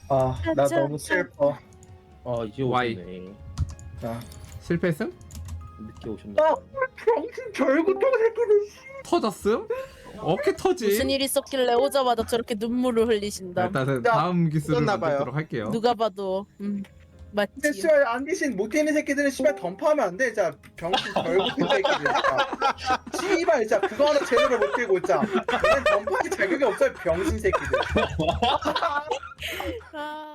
아, 나 가자, 너무 슬퍼. 아 이제 와이. 오셨네. 자, 실패했음? 늦게 오셨나? 아, 병신 절구통 새끼들. 터졌음? 어떻게 터지? 무슨 일 있었길래 오자마자 저렇게 눈물을 흘리신다. 일단은 야, 다음 기술을 떴나봐요. 만들도록 할게요. 누가 봐도 근데 맞지. 씨발 안 계신 못해 있는 새끼들은 씨발 던파하면 안 돼. 자, 병신 절구통 새끼들. 진짜. 씨발 진짜 그거 하나 제대로 못 들고 있자. 얘는 던파할 자격이 없어요, 병신 새끼들. 아.